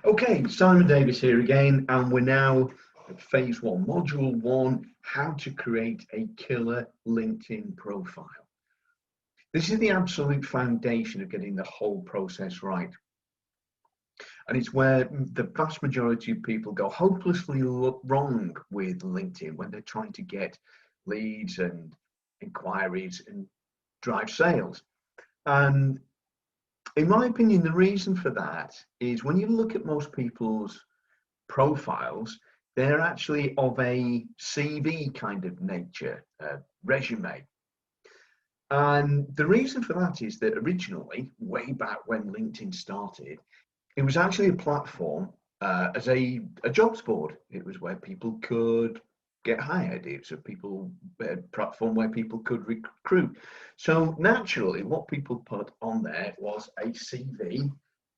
Okay, Simon Davis here again, and we're now at phase one, module one, how to create a killer LinkedIn profile. This is the absolute foundation of getting the whole process right. And it's where the vast majority of people go hopelessly wrong with LinkedIn when they're trying to get leads and inquiries and drive sales. And in my opinion, the reason for that is when you look at most people's profiles, they're actually of a CV kind of nature, resume. And the reason for that is that originally, way back when LinkedIn started, it was actually a platform as a jobs board. It was where people could get hired. It's a platform where people could recruit. So naturally, what people put on there was a CV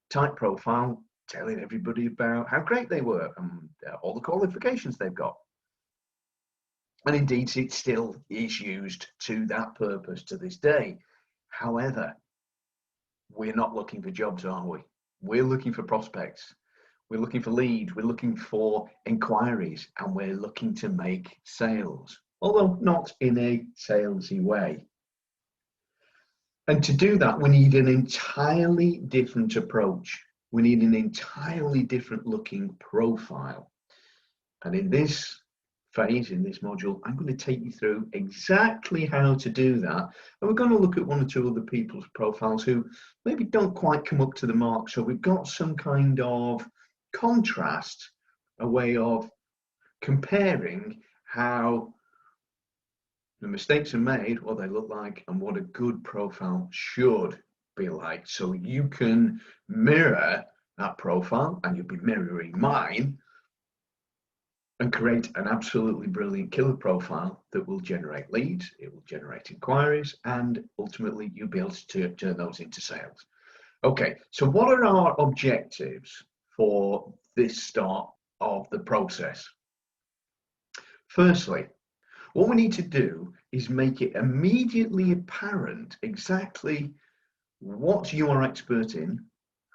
type profile telling everybody about how great they were and all the qualifications they've got. And indeed, it still is used to that purpose to this day. However, we're not looking for jobs, are we? We're looking for prospects. We're looking for leads. We're looking for inquiries, and we're looking to make sales, although not in a salesy way. And to do that, we need an entirely different approach. We need an entirely different looking profile. And in this phase, in this module, I'm going to take you through exactly how to do that. And we're going to look at one or two other people's profiles who maybe don't quite come up to the mark. So we've got some kind of contrast, a way of comparing how the mistakes are made, what they look like, and what a good profile should be like. So you can mirror that profile, and you'll be mirroring mine, and create an absolutely brilliant killer profile that will generate leads, it will generate inquiries, and ultimately you'll be able to turn those into sales. Okay, so what are our objectives for this start of the process? Firstly, what we need to do is make it immediately apparent exactly what you are expert in,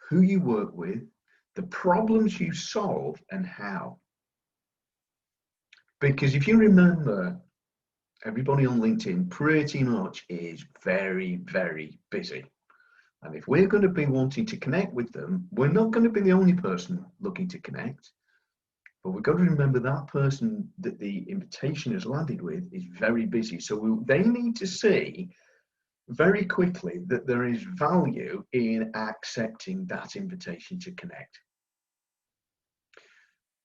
who you work with, the problems you solve, and how. Because if you remember, everybody on LinkedIn pretty much is very, very busy. And if we're going to be wanting to connect with them, we're not going to be the only person looking to connect. But we've got to remember that person that the invitation has landed with is very busy. So they need to see very quickly that there is value in accepting that invitation to connect.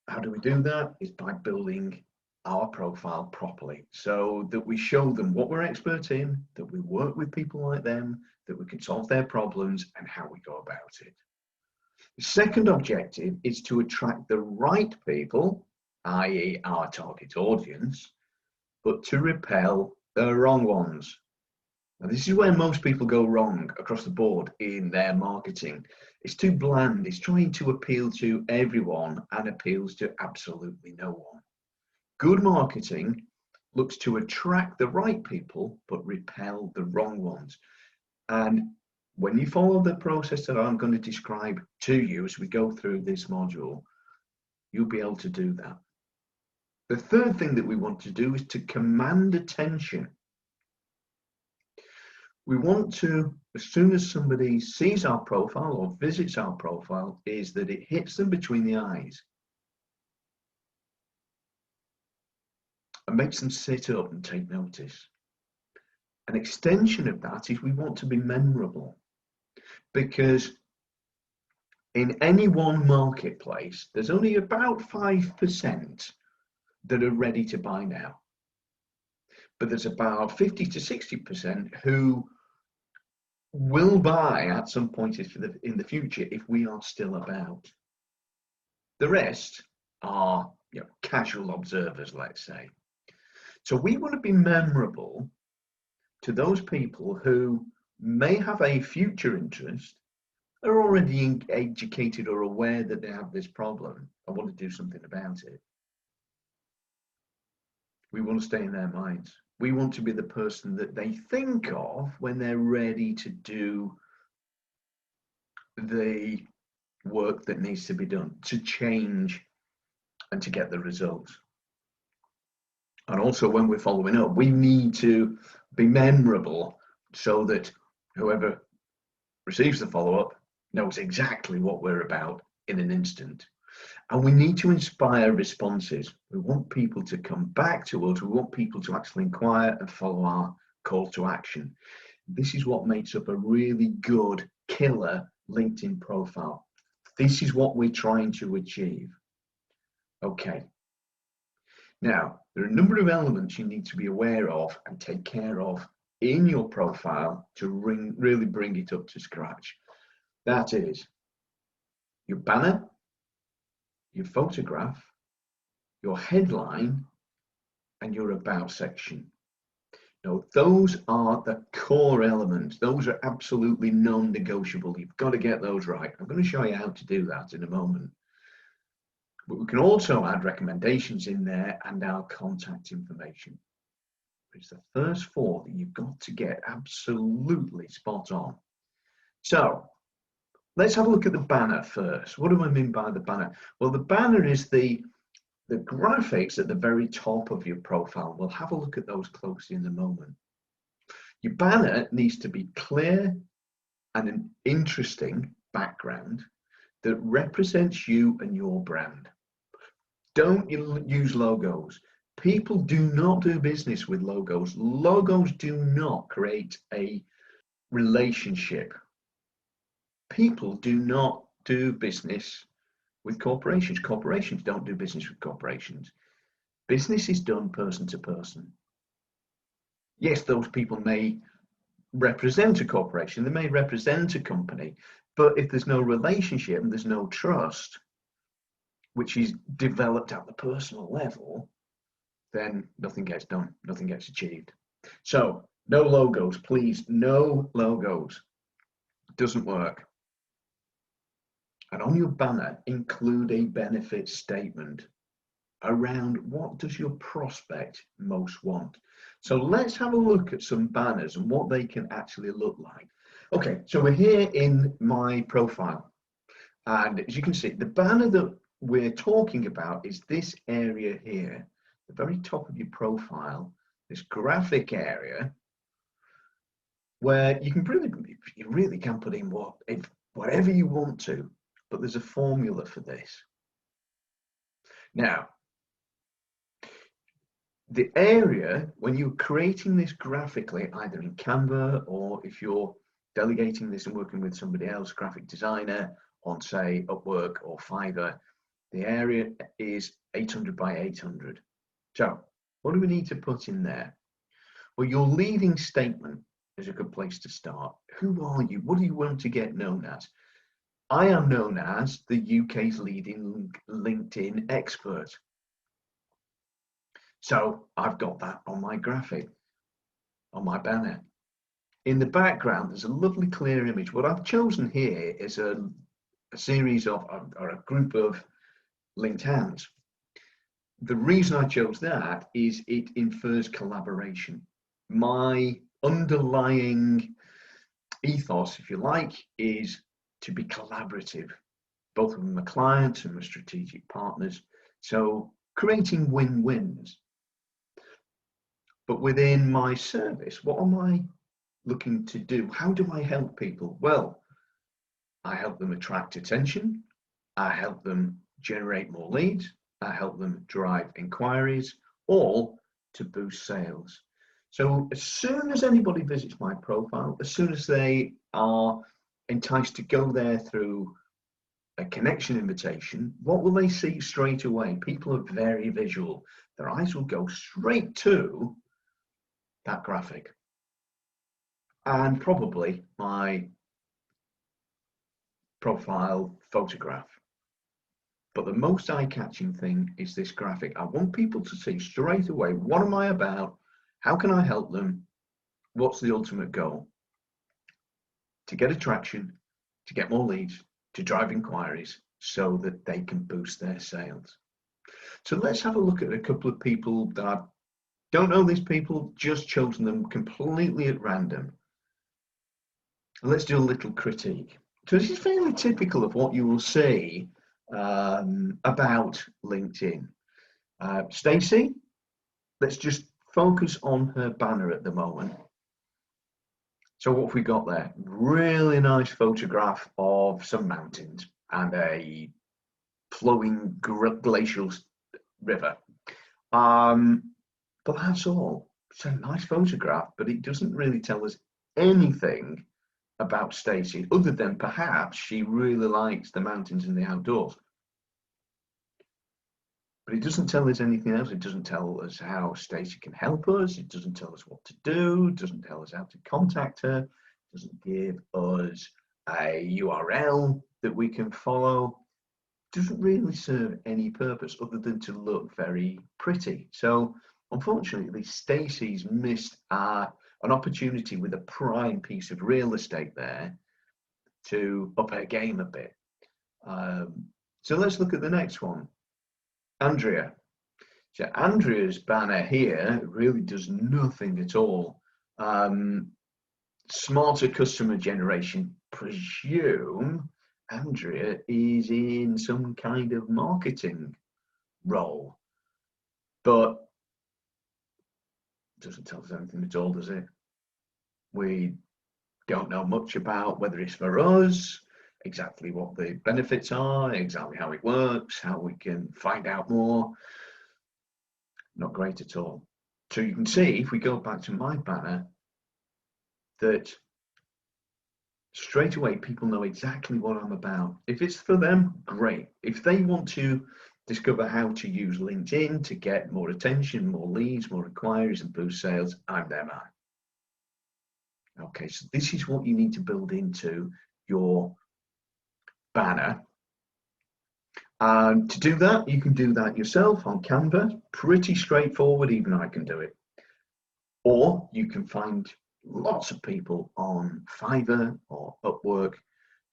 How do we do that? Is by building our profile properly so that we show them what we're expert in, that we work with people like them, that we can solve their problems, and how we go about it. The second objective is to attract the right people, i.e. our target audience, but to repel the wrong ones. Now, this is where most people go wrong across the board in their marketing. It's too bland. It's trying to appeal to everyone and appeals to absolutely no one. Good marketing looks to attract the right people, but repel the wrong ones. And when you follow the process that I'm going to describe to you as we go through this module, you'll be able to do that. The third thing that we want to do is to command attention. We want to, as soon as somebody sees our profile or visits our profile, is that it hits them between the eyes and makes them sit up and take notice. An extension of that is we want to be memorable, because in any one marketplace, there's only about 5% that are ready to buy now. But there's about 50 to 60% who will buy at some point in the future if we are still about. The rest are casual observers, let's say. So we want to be memorable to those people who may have a future interest, are already educated or aware that they have this problem and want to do something about it. We want to stay in their minds. We want to be the person that they think of when they're ready to do the work that needs to be done to change and to get the results. And also when we're following up, we need to be memorable so that whoever receives the follow-up knows exactly what we're about in an instant. And we need to inspire responses. We want people to come back to us. We want people to actually inquire and follow our call to action. This is what makes up a really good killer LinkedIn profile. This is what we're trying to achieve. Okay. Now, there are a number of elements you need to be aware of and take care of in your profile to really bring it up to scratch. That is your banner, your photograph, your headline, and your about section. Now, those are the core elements. Those are absolutely non-negotiable. You've got to get those right. I'm going to show you how to do that in a moment. But we can also add recommendations in there and our contact information. It's the first four that you've got to get absolutely spot on. So let's have a look at the banner first. What do I mean by the banner? Well, the banner is the graphics at the very top of your profile. We'll have a look at those closely in a moment. Your banner needs to be clear and an interesting background that represents you and your brand. Don't use logos. People do not do business with logos. Logos do not create a relationship. People do not do business with corporations. Corporations don't do business with corporations. Business is done person to person. Yes, those people may represent a corporation, they may represent a company, but if there's no relationship and there's no trust, which is developed at the personal level, then nothing gets done, nothing gets achieved. So no logos, please, no logos. Doesn't work. And on your banner, include a benefit statement around what does your prospect most want. So let's have a look at some banners and what they can actually look like. Okay, so we're here in my profile. And as you can see, the banner that we're talking about is this area here, the very top of your profile, this graphic area, where you really can put in whatever you want to, but there's a formula for this. Now, the area, when you're creating this graphically, either in Canva or if you're delegating this and working with somebody else, graphic designer on, say, Upwork or Fiverr, the area is 800 by 800. So what do we need to put in there? Well, your leading statement is a good place to start. Who are you? What do you want to get known as? I am known as the UK's leading LinkedIn expert. So I've got that on my graphic, on my banner. In the background, there's a lovely clear image. What I've chosen here is a series of, or a group of linked hands. The reason I chose that is it infers collaboration. My underlying ethos, if you like, is to be collaborative, both with my clients and my strategic partners. So creating win-wins. But within my service, what am I looking to do? How do I help people? Well, I help them attract attention. I help them generate more leads. I help them drive inquiries, all to boost sales. So as soon as anybody visits my profile, as soon as they are enticed to go there through a connection invitation, what will they see straight away? People are very visual. Their eyes will go straight to that graphic and probably my profile photograph. But the most eye-catching thing is this graphic. I want people to see straight away, what am I about? How can I help them? What's the ultimate goal? To get attraction, to get more leads, to drive inquiries so that they can boost their sales. So let's have a look at a couple of people that I don't know these people, just chosen them completely at random. Let's do a little critique. So this is fairly typical of what you will see about LinkedIn. Stacey, let's just focus on her banner at the moment. So what have we got there? Really nice photograph of some mountains and a flowing glacial river. But that's all. It's a nice photograph, but it doesn't really tell us anything about Stacey, other than perhaps she really likes the mountains and the outdoors. But it doesn't tell us anything else. It doesn't tell us how Stacey can help us. It doesn't tell us what to do. It doesn't tell us how to contact her. It doesn't give us a URL that we can follow. It doesn't really serve any purpose other than to look very pretty. So unfortunately, Stacey's missed an opportunity with a prime piece of real estate there to up her game a bit. So let's look at the next one. Andrea. So Andrea's banner here really does nothing at all. Smarter customer generation. Presume Andrea is in some kind of marketing role, but doesn't tell us anything at all, does it? We don't know much about whether it's for us, exactly what the benefits are, exactly how it works, how we can find out more. Not great at all. So you can see, if we go back to my banner, that straight away people know exactly what I'm about. If it's for them, great. If they want to discover how to use LinkedIn to get more attention, more leads, more inquiries, and boost sales, I'm their man. Okay, so this is what you need to build into your banner. And to do that, you can do that yourself on Canva. Pretty straightforward, even I can do it. Or you can find lots of people on Fiverr or Upwork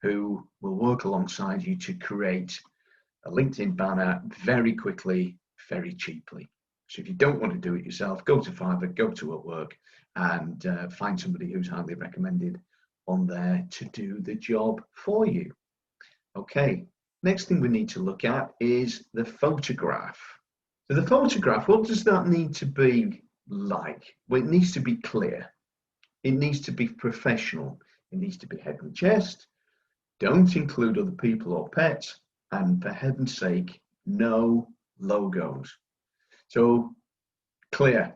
who will work alongside you to create a LinkedIn banner very quickly, very cheaply. So if you don't want to do it yourself, go to Fiverr, go to Upwork, and find somebody who's highly recommended on there to do the job for you. Okay, next thing we need to look at is the photograph. So the photograph, what does that need to be like? Well, it needs to be clear. It needs to be professional. It needs to be head and chest. Don't include other people or pets. And for heaven's sake, no logos. So clear.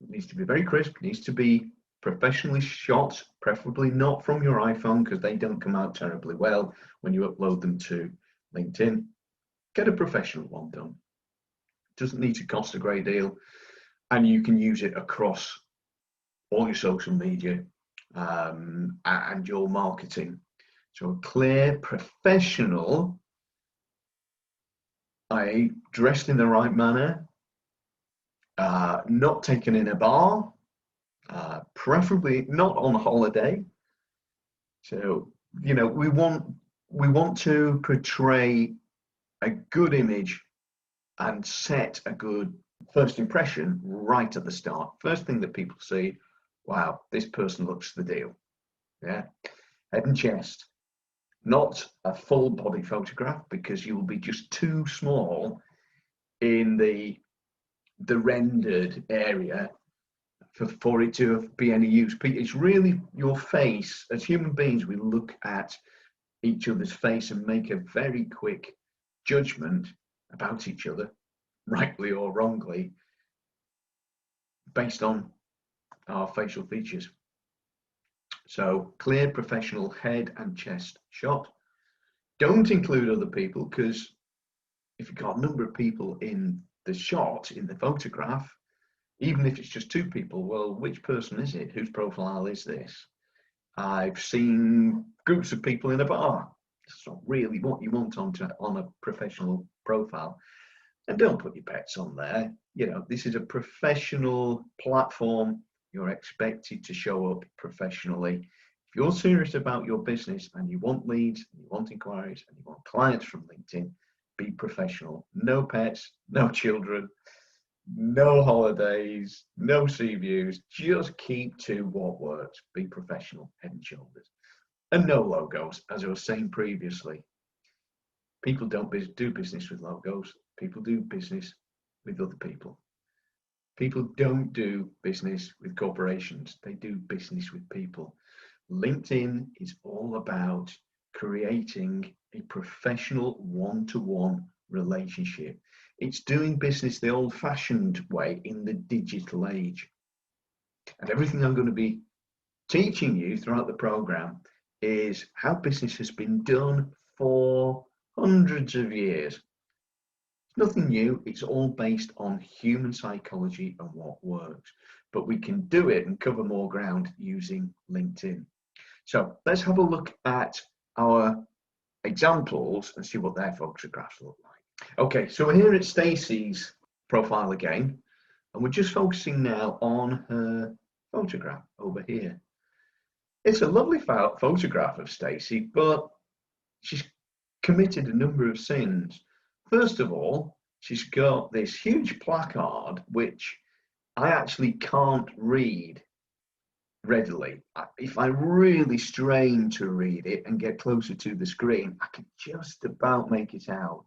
It needs to be very crisp. It needs to be professionally shot, preferably not from your iPhone because they don't come out terribly well when you upload them to LinkedIn. Get a professional one done. It doesn't need to cost a great deal, and you can use it across all your social media and your marketing. So a clear, professional, dressed in the right manner, not taken in a bar, preferably not on holiday. So, you know, we want to portray a good image and set a good first impression right at the start. First thing that people see, wow, this person looks the deal. Yeah, head and chest. Not a full body photograph because you will be just too small in the rendered area for it to be any use. It's really your face. As human beings, we look at each other's face and make a very quick judgment about each other, rightly or wrongly, based on our facial features. So clear, professional head and chest shot. Don't include other people, because if you've got a number of people in the shot, in the photograph, even if it's just two people, well, which person is it? Whose profile is this? I've seen groups of people in a bar. It's not really what you want on a professional profile. And don't put your pets on there. You know, this is a professional platform. You're expected to show up professionally. If you're serious about your business and you want leads, and you want inquiries, and you want clients from LinkedIn, be professional. No pets, no children, no holidays, no sea views. Just keep to what works. Be professional, head and shoulders. And no logos, as I was saying previously. People don't do business with logos. People do business with other people. People don't do business with corporations. They do business with people. LinkedIn is all about creating a professional one-to-one relationship. It's doing business the old-fashioned way in the digital age. And everything I'm going to be teaching you throughout the program is how business has been done for hundreds of years. It's nothing new. It's all based on human psychology and what works. But we can do it and cover more ground using LinkedIn. So let's have a look at our examples and see what their photographs look like. Okay, so we're here at Stacey's profile again, and we're just focusing now on her photograph over here. It's a lovely photograph of Stacey, but she's committed a number of sins. First of all, she's got this huge placard, which I actually can't read readily. If I really strain to read it and get closer to the screen, I can just about make it out.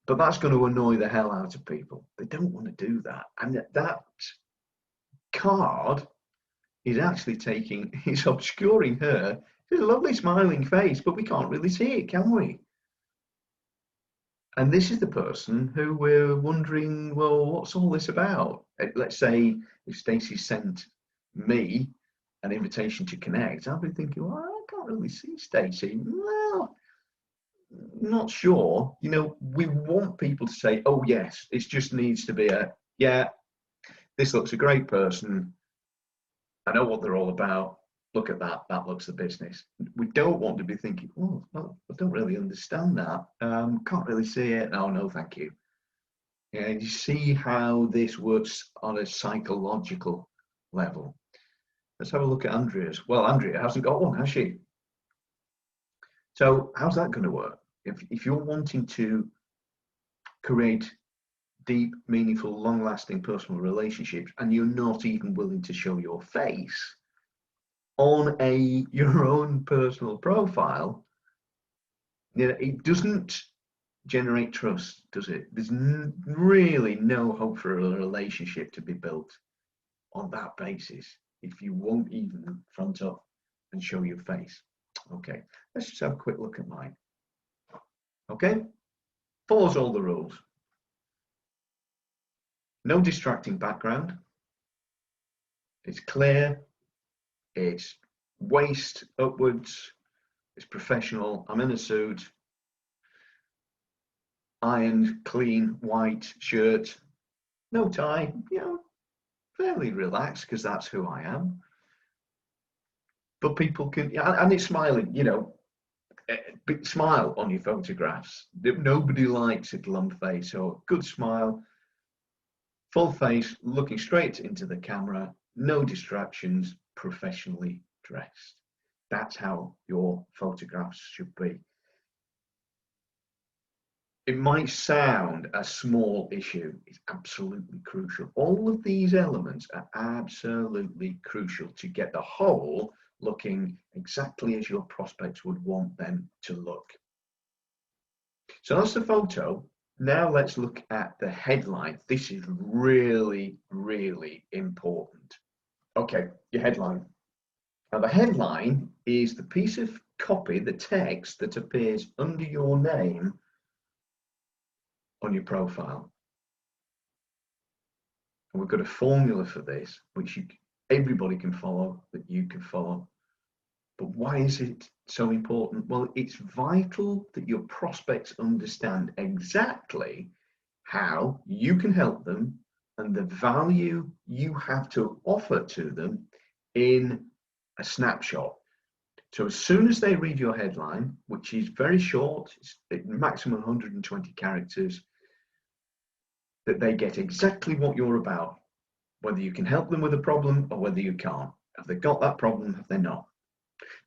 But that's going to annoy the hell out of people. They don't want to do that. And that card is actually it's obscuring her. It's a lovely smiling face, but we can't really see it, can we? And this is the person who we're wondering, well, what's all this about? Let's say if Stacey sent me an invitation to connect, I'll be thinking, well, I can't really see Stacey. Well, not sure. You know, we want people to say, oh yes, it just needs to be yeah, this looks a great person. I know what they're all about. Look at that. That looks the business. We don't want to be thinking, oh, well, I don't really understand that. Can't really see it. No, thank you. Yeah, you see how this works on a psychological level. Let's have a look at Andrea's. Well, Andrea hasn't got one, has she? So how's that going to work? If you're wanting to create deep, meaningful, long-lasting personal relationships and you're not even willing to show your face on your own personal profile, you know, it doesn't generate trust, does it? There's really no hope for a relationship to be built on that basis if you won't even front up and show your face. Okay, let's just have a quick look at mine. Okay, follows all the rules. No distracting background. It's clear. It's waist upwards. It's professional. I'm in a suit. Ironed, clean, white shirt. No tie. You know, fairly relaxed because that's who I am. But people can, and it's smiling, you know, big smile on your photographs. Nobody likes a glum face, so a good smile, full face, looking straight into the camera, no distractions, professionally dressed. That's how your photographs should be. It might sound a small issue. It's absolutely crucial. All of these elements are absolutely crucial to get the whole looking exactly as your prospects would want them to look. So that's the photo. Now let's look at the headline. This is really, really important. Okay, your headline. Now the headline is the piece of copy, the text that appears under your name on your profile. And we've got a formula for this, which everybody can follow, that you can follow. But why is it so important? Well, it's vital that your prospects understand exactly how you can help them and the value you have to offer to them in a snapshot. So as soon as they read your headline, which is very short, it's maximum 120 characters, that they get exactly what you're about, whether you can help them with a problem or whether you can't. Have they got that problem? Have they not?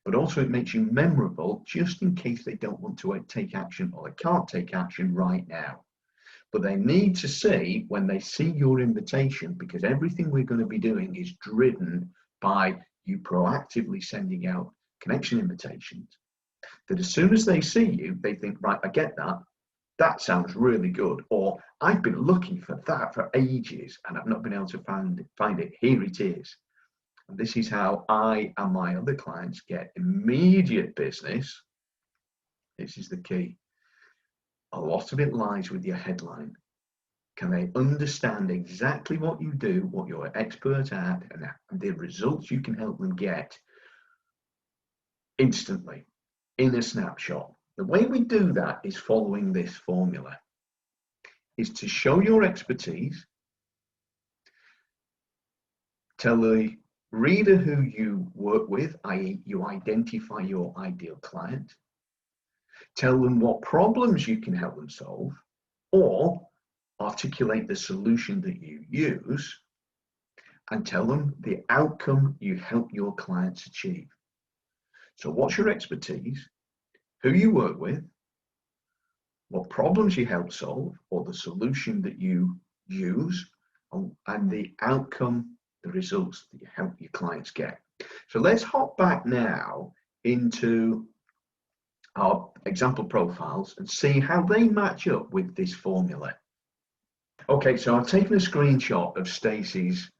But also it makes you memorable just in case they don't want to take action or they can't take action right now. But they need to see when they see your invitation, because everything we're going to be doing is driven by you proactively sending out connection invitations, that as soon as they see you, they think, right, I get that. That sounds really good. Or I've been looking for that for ages and I've not been able to find it. Here it is. And this is how I and my other clients get immediate business. This is the key. A lot of it lies with your headline. Can they understand exactly what you do, what you're expert at, and the results you can help them get instantly, in a snapshot? The way we do that is following this formula, is to show your expertise, tell the reader who you work with, i.e. you identify your ideal client, tell them what problems you can help them solve, or articulate the solution that you use, and tell them the outcome you help your clients achieve. So what's your expertise, who you work with, what problems you help solve, or the solution that you use, and the outcome, the results that you help your clients get. So let's hop back now into our example profiles and see how they match up with this formula. Okay, so I've taken a screenshot of Stacey's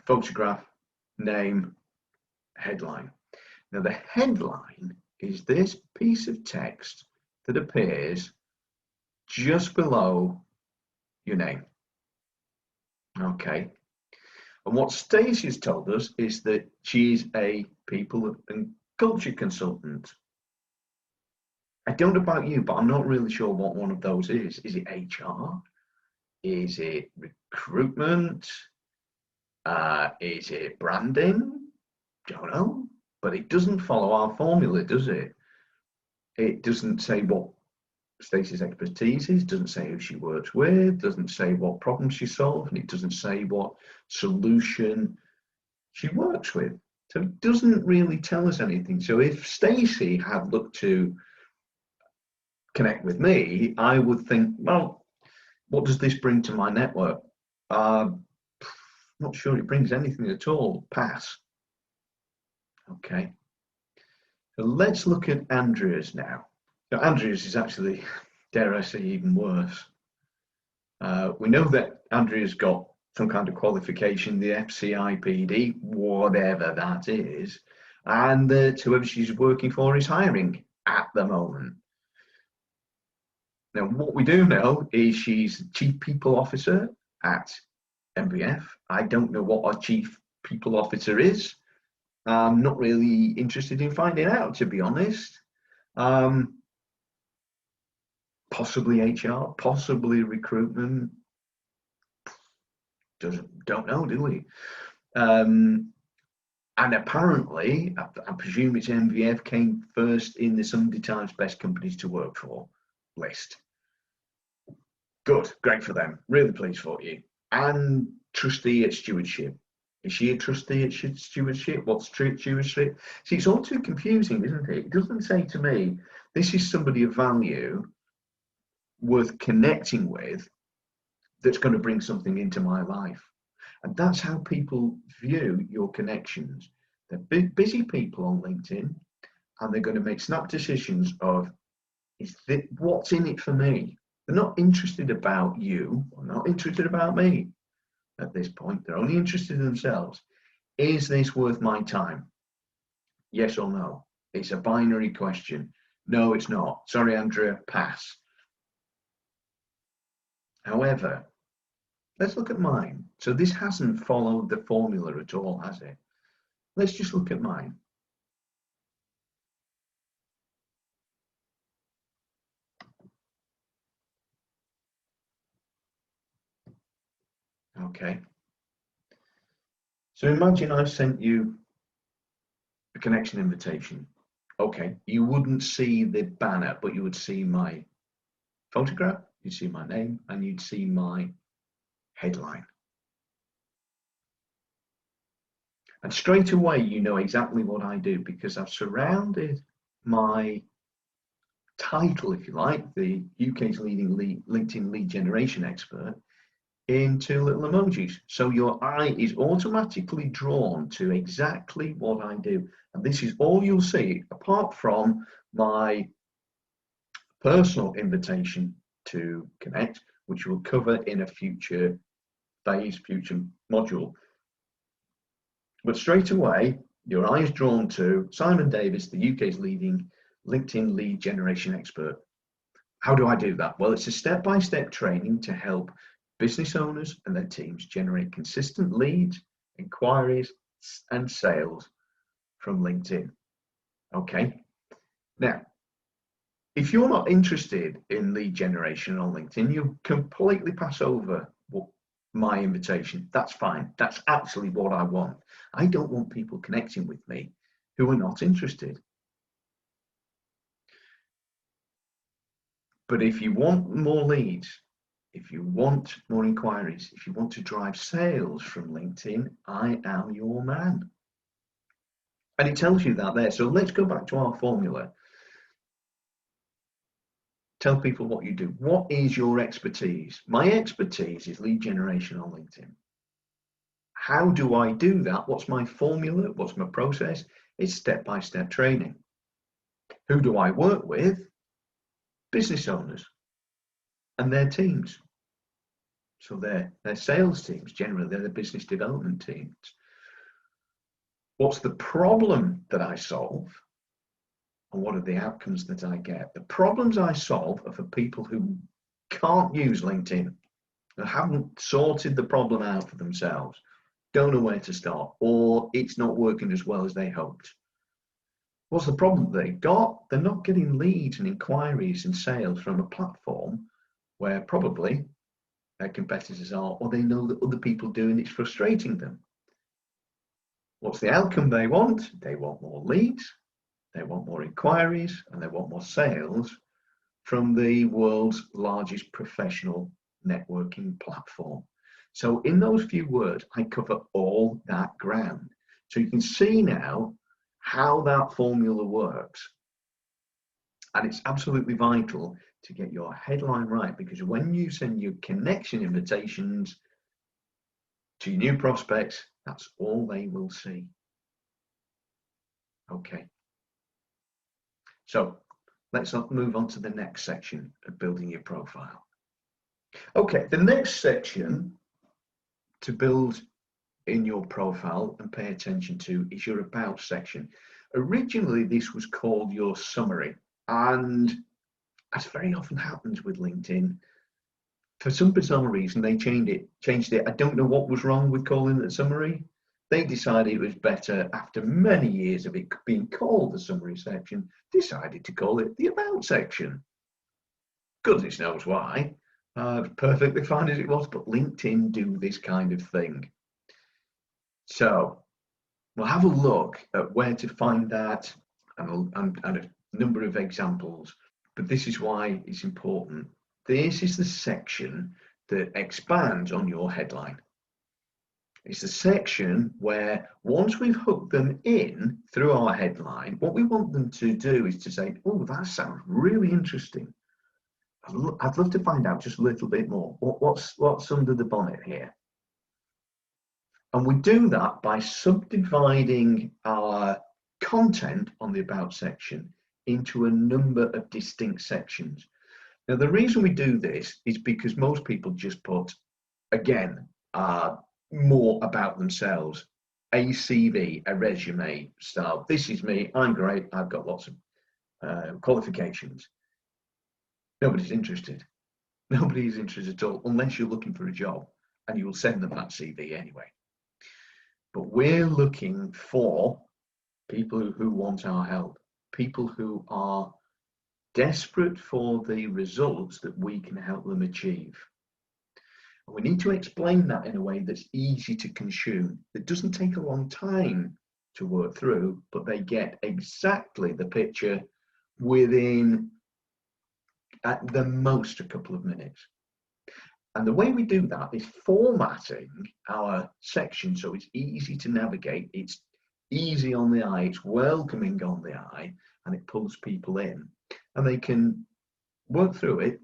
photograph, name, headline. Now the headline is this piece of text that appears just below your name. Okay, and what Stacey has told us is that she's a people and culture consultant. I don't know about you, but I'm not really sure what one of those is. Is it HR? Is it recruitment? Is it branding? Don't know. But it doesn't follow our formula, does it? It doesn't say what Stacey's expertise is, doesn't say who she works with, doesn't say what problems she solves, and it doesn't say what solution she works with. So it doesn't really tell us anything. So if Stacey had looked to connect with me, I would think, well, what does this bring to my network? Not sure it brings anything at all. Pass. Okay. So let's look at Andrea's now. So Andrea's is actually, dare I say, even worse. We know that Andrea's got some kind of qualification, the FCIPD, whatever that is, and that whoever she's working for is hiring at the moment. Now, what we do know is she's Chief People Officer at MVF. I don't know what our Chief People Officer is. I'm not really interested in finding out, to be honest. Possibly HR, possibly recruitment. Don't know, do we? And apparently, I presume it's MVF came first in the Sunday Times Best Companies to Work For list. Good, great for them. Really pleased for you. And trustee at stewardship. Is she a trustee at stewardship? What's stewardship? See, it's all too confusing, isn't it? It doesn't say to me, this is somebody of value worth connecting with that's going to bring something into my life. And that's how people view your connections. They're big, busy people on LinkedIn, and they're going to make snap decisions of, what's in it for me? They're not interested about you, or not interested about me at this point. They're only interested in themselves. Is this worth my time? Yes or no? It's a binary question. No, it's not. Sorry, Andrea, pass. However, let's look at mine. So this hasn't followed the formula at all, has it? Let's just look at mine. Okay. So imagine I sent you a connection invitation. Okay, you wouldn't see the banner, but you would see my photograph, you'd see my name, and you'd see my headline. And straight away, you know exactly what I do, because I've surrounded my title, if you like, the UK's leading LinkedIn lead generation expert, in two little emojis. So your eye is automatically drawn to exactly what I do. And this is all you'll see, apart from my personal invitation to connect, which we'll cover in a future phase, future module. But straight away, your eye is drawn to Simon Davis, the UK's leading LinkedIn lead generation expert. How do I do that? Well, it's a step-by-step training to help business owners and their teams generate consistent leads, inquiries, and sales from LinkedIn. Okay. Now, if you're not interested in lead generation on LinkedIn, you completely pass over my invitation. That's fine. That's actually what I want. I don't want people connecting with me who are not interested. But if you want more leads, if you want more inquiries, if you want to drive sales from LinkedIn, I am your man. And it tells you that there. So let's go back to our formula. Tell people what you do. What is your expertise? My expertise is lead generation on LinkedIn. How do I do that? What's my formula? What's my process? It's step-by-step training. Who do I work with? Business owners and their teams. So they're sales teams, generally, they're the business development teams. What's the problem that I solve? And what are the outcomes that I get? The problems I solve are for people who can't use LinkedIn, who haven't sorted the problem out for themselves, don't know where to start, or it's not working as well as they hoped. What's the problem they got? They're not getting leads and inquiries and sales from a platform where probably their competitors are, or they know that other people do and it's frustrating them. What's the outcome they want? They want more leads, they want more inquiries, and they want more sales from the world's largest professional networking platform. So in those few words, I cover all that ground. So you can see now how that formula works. And it's absolutely vital to get your headline right, because when you send your connection invitations to new prospects, that's all they will see. Okay. So let's move on to the next section of building your profile. Okay, the next section to build in your profile and pay attention to is your about section. Originally, this was called your summary, and as very often happens with LinkedIn, for some bizarre reason, they changed it. I don't know what was wrong with calling it a summary. They decided it was better, after many years of it being called the summary section, decided to call it the about section. Goodness knows why. Perfectly fine as it was, but LinkedIn do this kind of thing. So we'll have a look at where to find that and a number of examples, but this is why it's important. This is the section that expands on your headline. It's the section where once we've hooked them in through our headline, what we want them to do is to say, oh, that sounds really interesting. I'd love to find out just a little bit more. What's under the bonnet here? And we do that by subdividing our content on the about section into a number of distinct sections. Now, the reason we do this is because most people just put, again, more about themselves, a CV, a resume style. This is me, I'm great, I've got lots of qualifications. Nobody's interested. Nobody is interested at all, unless you're looking for a job, and you will send them that CV anyway. But we're looking for people who want our help, people who are desperate for the results that we can help them achieve. And we need to explain that in a way that's easy to consume, that doesn't take a long time to work through, but they get exactly the picture within, at the most, a couple of minutes. And the way we do that is formatting our section so it's easy to navigate, it's easy on the eye, it's welcoming on the eye, and it pulls people in. And they can work through it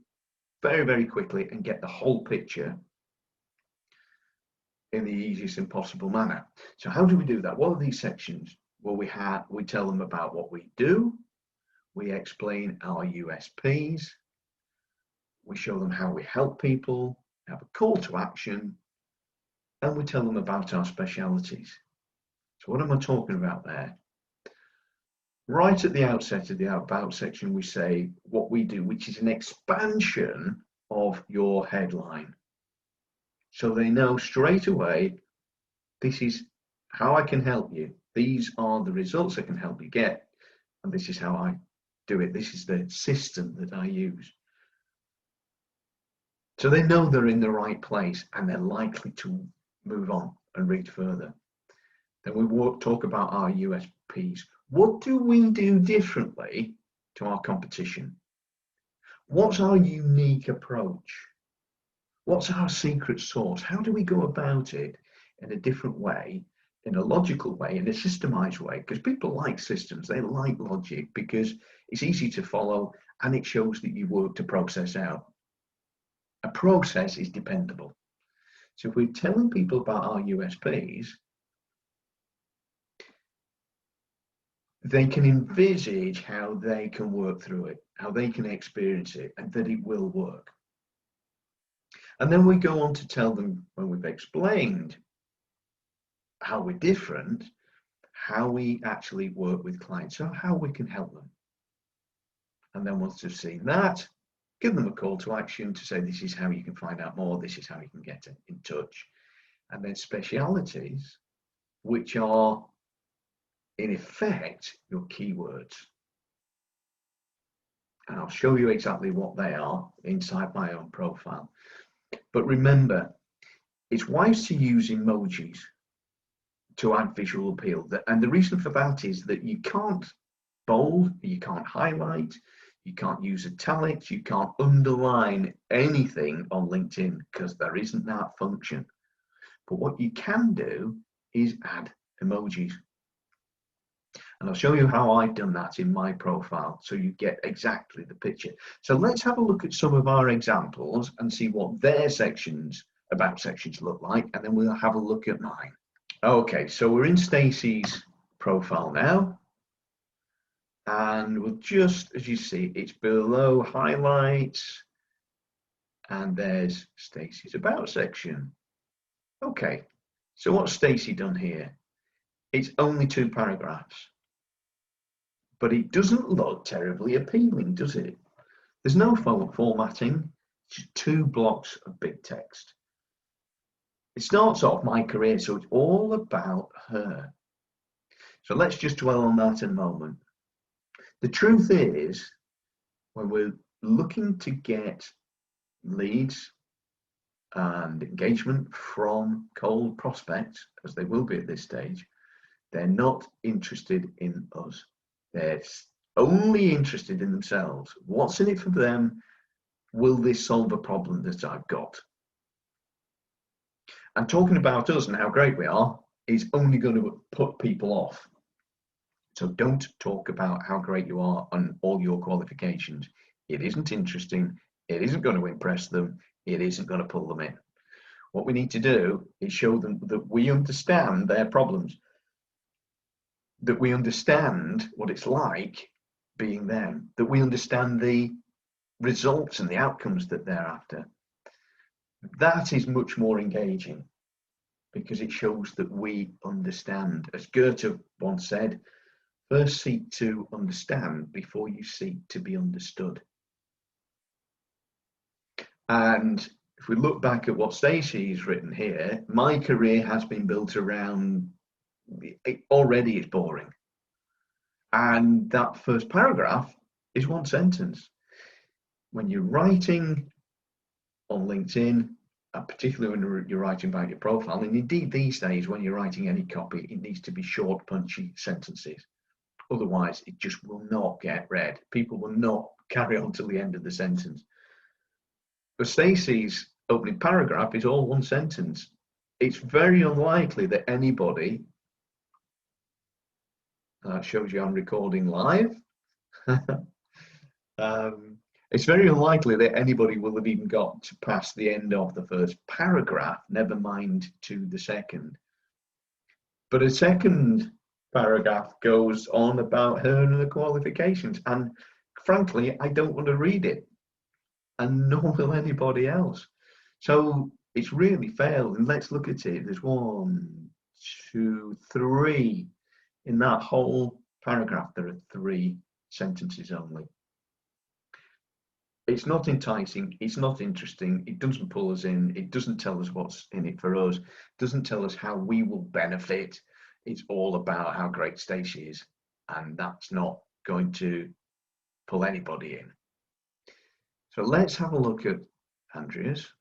very, very quickly and get the whole picture in the easiest and possible manner. So how do we do that? What are these sections? Well, we tell them about what we do, we explain our USPs, we show them how we help people, have a call to action, and we tell them about our specialities. So what am I talking about there? Right at the outset of the About section, we say what we do, which is an expansion of your headline. So they know straight away, this is how I can help you. These are the results I can help you get. And this is how I do it. This is the system that I use. So they know they're in the right place and they're likely to move on and read further. Then we talk about our USPs. What do we do differently to our competition? What's our unique approach? What's our secret sauce? How do we go about it in a different way, in a logical way, in a systemized way? Because people like systems, they like logic because it's easy to follow and it shows that you work to process out. A process is dependable. So if we're telling people about our USPs, they can envisage how they can work through it, how they can experience it, and that it will work. And then we go on to tell them, when we've explained how we're different, how we actually work with clients, so how we can help them. And then once they've seen that, give them a call to action to say, this is how you can find out more, this is how you can get in touch. And then specialities, which are in effect your keywords. And I'll show you exactly what they are inside my own profile. But remember, it's wise to use emojis to add visual appeal. And the reason for that is that you can't bold, you can't highlight, you can't use italics, you can't underline anything on LinkedIn because there isn't that function. But what you can do is add emojis. And I'll show you how I've done that in my profile so you get exactly the picture. So let's have a look at some of our examples and see what their sections, About sections, look like, and then we'll have a look at mine. Okay, so we're in Stacey's profile now. And we'll just, as you see, it's below highlights. And there's Stacey's About section. Okay, so what's Stacey done here? It's only 2 paragraphs. But it doesn't look terribly appealing, does it? There's no formatting, just 2 blocks of big text. It starts off my career, so it's all about her. So let's just dwell on that in a moment. The truth is, when we're looking to get leads and engagement from cold prospects, as they will be at this stage, they're not interested in us. They're only interested in themselves. What's in it for them? Will this solve a problem that I've got? And talking about us and how great we are is only going to put people off. So don't talk about how great you are and all your qualifications. It isn't interesting. It isn't going to impress them. It isn't going to pull them in. What we need to do is show them that we understand their problems, that we understand what it's like being them, that we understand the results and the outcomes that they're after. That is much more engaging because it shows that we understand. As Goethe once said, first seek to understand before you seek to be understood. And if we look back at what Stacey's written here, my career has been built around, it already is boring. And that first paragraph is 1 sentence. When you're writing on LinkedIn, particularly when you're writing about your profile, and indeed these days when you're writing any copy, it needs to be short, punchy sentences. Otherwise, it just will not get read. People will not carry on till the end of the sentence. But Stacey's opening paragraph is all 1 sentence. It's very unlikely that anybody, that shows you I'm recording live. It's very unlikely that anybody will have even got to past the end of the first paragraph, never mind to the second. But a second paragraph goes on about her and her qualifications. And frankly, I don't want to read it. And nor will anybody else. So it's really failed. And let's look at it. There's 1, 2, 3. In that whole paragraph, there are 3 sentences only. It's not enticing, it's not interesting, it doesn't pull us in, it doesn't tell us what's in it for us, it doesn't tell us how we will benefit. It's all about how great Stacey is, and that's not going to pull anybody in. So let's have a look at Andrea's.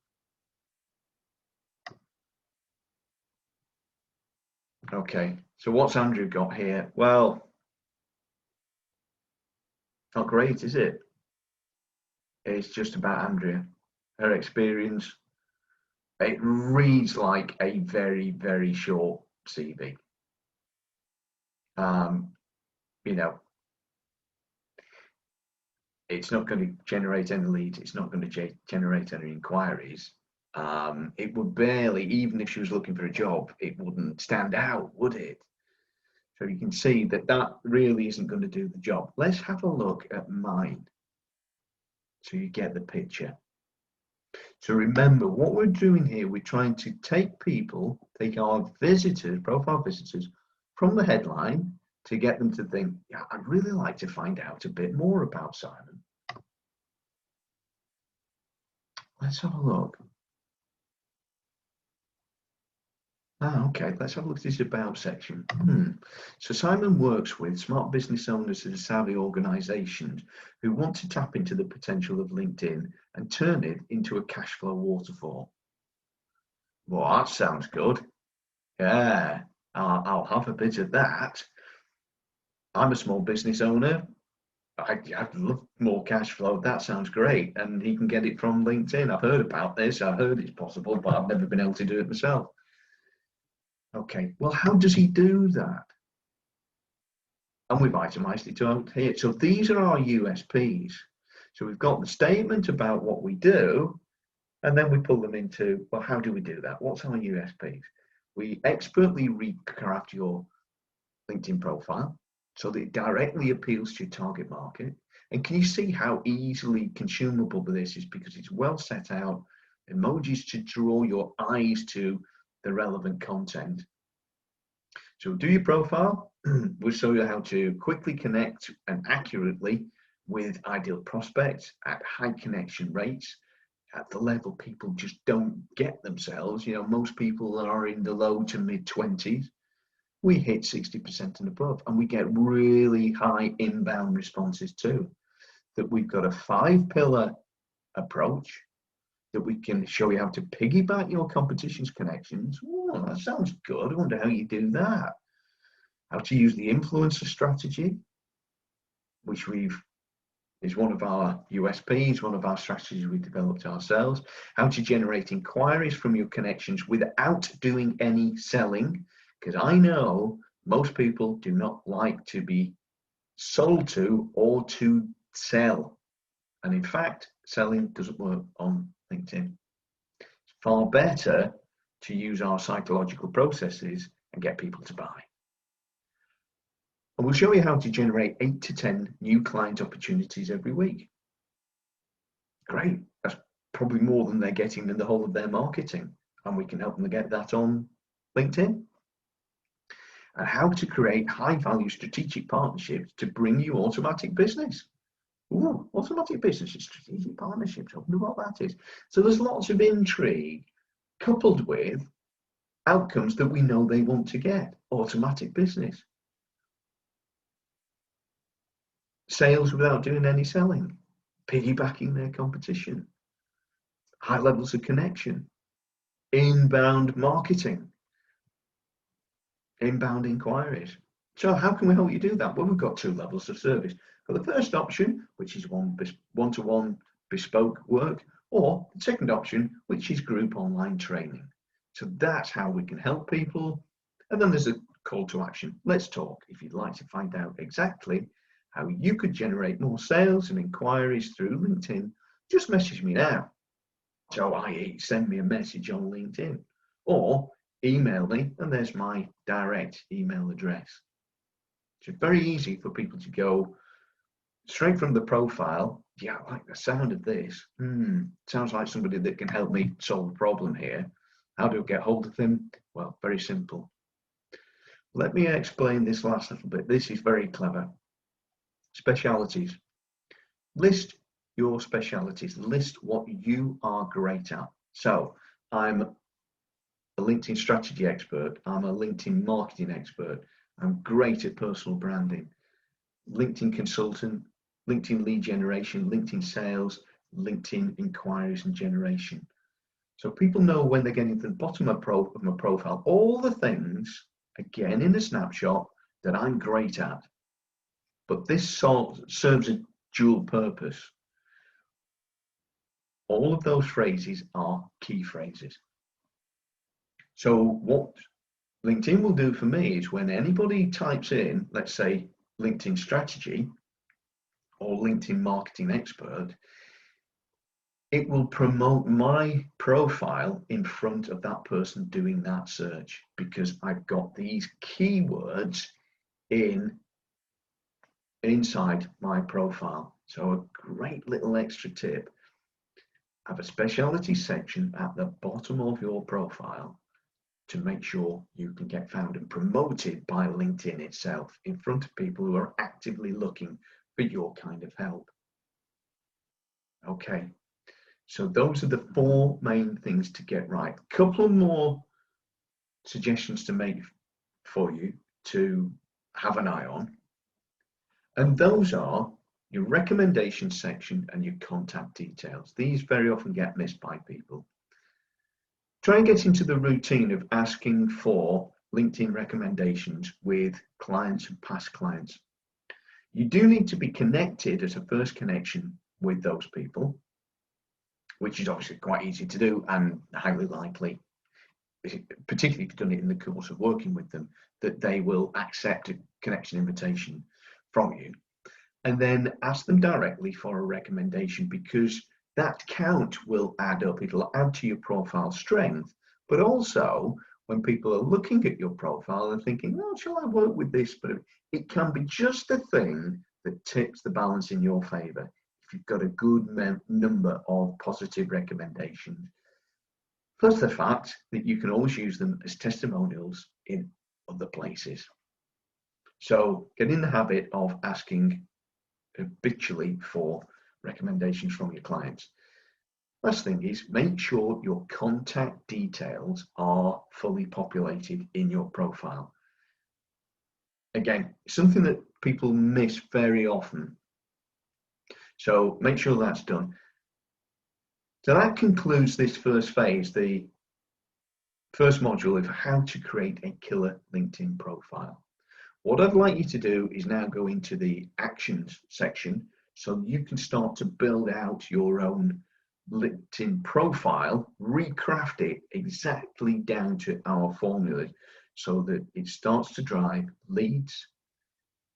Okay, so what's Andrew got here? Well, not great, is it? It's just about Andrea, her experience. It reads like a very, very short CV. You know, it's not going to generate any leads. It's not going to generate any inquiries. It would barely, even if she was looking for a job, it wouldn't stand out, would it? So you can see that that really isn't going to do the job. Let's have a look at mine so you get the picture. So remember, what we're doing here, we're trying to take people, take our visitors, profile visitors, from the headline to get them to think, yeah, I'd really like to find out a bit more about Simon. Let's have a look. Okay, let's have a look at this about section. So Simon works with smart business owners and savvy organizations who want to tap into the potential of LinkedIn and turn it into a cash flow waterfall. Well, that sounds good. Yeah, I'll have a bit of that. I'm a small business owner. I'd love more cash flow. That sounds great. And he can get it from LinkedIn. I've heard about this. I've heard it's possible, but I've never been able to do it myself. Okay, well, how does he do that? And we've itemized it out here. So these are our USPs. So we've got the statement about what we do, and then we pull them into, well, how do we do that? What's our USPs? We expertly recraft your LinkedIn profile so that it directly appeals to your target market. And can you see how easily consumable this is, because it's well set out, emojis to draw your eyes to the relevant content. So do your profile. We'll show you how to quickly connect and accurately with ideal prospects at high connection rates, at the level people just don't get themselves. You know, most people are in the low to mid 20s. We hit 60% and above, and we get really high inbound responses too. That we've got a 5-pillar approach, that we can show you how to piggyback your competition's connections. Oh, that sounds good. I wonder how you do that. How to use the influencer strategy, which is one of our USPs, one of our strategies we developed ourselves. How to generate inquiries from your connections without doing any selling, because I know most people do not like to be sold to or to sell. And in fact, selling doesn't work on LinkedIn. It's far better to use our psychological processes and get people to buy. And we'll show you how to generate 8 to 10 new client opportunities every week. Great. That's probably more than they're getting in the whole of their marketing. And we can help them get that on LinkedIn. And how to create high value strategic partnerships to bring you automatic business. Ooh, automatic business and strategic partnerships. I wonder what that is. So there's lots of intrigue coupled with outcomes that we know they want to get. Automatic business. Sales without doing any selling. Piggybacking their competition. High levels of connection. Inbound marketing. Inbound inquiries. So how can we help you do that? Well, we've got 2 levels of service. For the first option, which is one-to-one bespoke work, or the second option, which is group online training. So that's how we can help people. And then there's a call to action. Let's talk if you'd like to find out exactly how you could generate more sales and inquiries through LinkedIn, just message me now. So i.e. send me a message on LinkedIn or email me, and there's my direct email address. So it's very easy for people to go straight from the profile. Yeah, I like the sound of this. Sounds like somebody that can help me solve a problem here. How do I get hold of them? Well, very simple. Let me explain this last little bit. This is very clever. Specialities. List your specialities. List what you are great at. So I'm a LinkedIn strategy expert. I'm a LinkedIn marketing expert. I'm great at personal branding. LinkedIn consultant, LinkedIn lead generation, LinkedIn sales, LinkedIn inquiries and generation. So people know when they're getting to the bottom of my profile, all the things, again in a snapshot, that I'm great at. But this serves a dual purpose. All of those phrases are key phrases. So what LinkedIn will do for me is when anybody types in, let's say, LinkedIn strategy or LinkedIn marketing expert, it will promote my profile in front of that person doing that search because I've got these keywords inside my profile. So a great little extra tip, have a specialty section at the bottom of your profile to make sure you can get found and promoted by LinkedIn itself in front of people who are actively looking for your kind of help. Okay. So those are the 4 main things to get right. A couple more suggestions to make for you to have an eye on. And those are your recommendation section and your contact details. These very often get missed by people. Try and get into the routine of asking for LinkedIn recommendations with clients and past clients. You do need to be connected as a first connection with those people, which is obviously quite easy to do and highly likely, particularly if you've done it in the course of working with them, that they will accept a connection invitation from you. And then ask them directly for a recommendation, because that count will add up. It'll add to your profile strength, but also when people are looking at your profile and thinking, oh, shall I work with this? But it can be just the thing that tips the balance in your favor. If you've got a good number of positive recommendations, plus the fact that you can always use them as testimonials in other places. So get in the habit of asking habitually for recommendations from your clients. Last thing is, make sure your contact details are fully populated in your profile. Again, something that people miss very often. So make sure that's done. So that concludes this first phase, the first module of how to create a killer LinkedIn profile. What I'd like you to do is now go into the actions section so you can start to build out your own LinkedIn profile, recraft it exactly down to our formulas so that it starts to drive leads,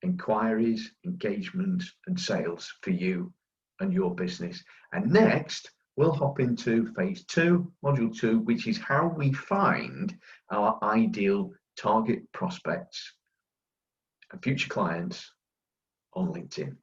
inquiries, engagement, and sales for you and your business. And next, we'll hop into phase 2, module 2, which is how we find our ideal target prospects and future clients on LinkedIn.